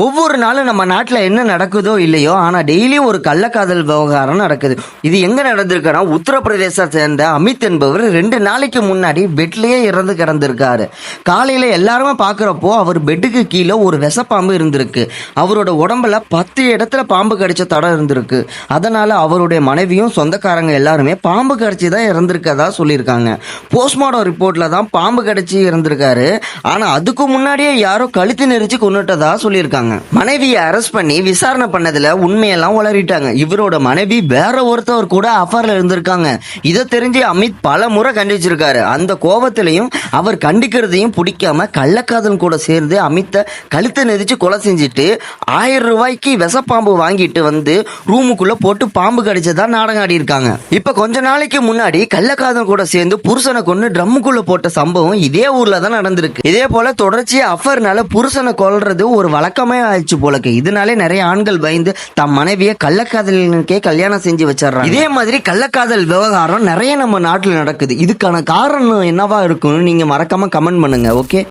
ஒவ்வொரு நாளும் நம்ம நாட்டில் என்ன நடக்குதோ இல்லையோ, ஆனால் டெய்லியும் ஒரு கள்ளக்காதல் விவகாரம் நடக்குது. இது எங்கே நடந்திருக்குன்னா, உத்தரப்பிரதேசத்தை சேர்ந்த அமித் என்பவர் 2 நாளைக்கு முன்னாடி பெட்லேயே இறந்து கிடந்திருக்காரு. காலையில் எல்லாருமே பார்க்குறப்போ அவர் பெட்டுக்கு கீழே ஒரு விஷப்பாம்பு இருந்திருக்கு. அவரோட உடம்புல 10 இடத்துல பாம்பு கடிச்ச தடம் இருந்திருக்கு. அதனால் அவருடைய மனைவியும் சொந்தக்காரங்க எல்லாருமே பாம்பு கடிச்சு தான் இறந்திருக்கதா சொல்லியிருக்காங்க. போஸ்ட்மார்ட்டம் ரிப்போர்ட்டில் தான் பாம்பு கடிச்சு இறந்திருக்காரு. ஆனால் அதுக்கு முன்னாடியே யாரோ கழுத்து நெரிச்சு கொண்டுட்டதா சொல்லியிருக்காங்க. மனைவியை அரெஸ்ட் பண்ணி விசாரணை பண்ணதுல உண்மையெல்லாம் உளறிட்டாங்க. இவரோட மனைவி வேற ஒருத்தவர் கூட அஃபேர்ல இருந்திருக்காங்க. இதை தெரிஞ்சு அமித் பல முறை கண்டிச்சிருக்காரு. அந்த கோபத்திலையும் அவர் கண்டிக்கிறதையும் பிடிக்காம கள்ளக்காதல் கூட சேர்ந்து அமித்தை கழுத்தை நெரிச்சு கொலை செஞ்சுட்டு 1000 ரூபாய்க்கு விஷப்பாம்பு வாங்கிட்டு வந்து ரூமுக்குள்ள போட்டு பாம்பு கடிச்சதா நாடகம் ஆடி இருக்காங்க. இப்ப கொஞ்ச நாளைக்கு முன்னாடி கள்ளக்காதல் கூட சேர்ந்து புருஷனை கொண்டு ட்ரம்முக்குள்ள போட்ட சம்பவம் இதே ஊர்ல தான் நடந்திருக்கு. இதே போல தொடர்ச்சியா அஃபர்னால புருஷனை கொல்றது ஒரு வழக்கமே ஆயிடுச்சு போலக்கு. இதனாலே நிறைய ஆண்கள் பயந்து தம் மனைவியை கள்ளக்காதலுக்கே கல்யாணம் செஞ்சு வச்சிடறாங்க. இதே மாதிரி கள்ளக்காதல் விவகாரம் நிறைய நம்ம நாட்டில் நடக்குது. இதுக்கான காரணம் என்னவா இருக்கும்னு நீங்க மறக்காம கமெண்ட் பண்ணுங்க. ஓகே.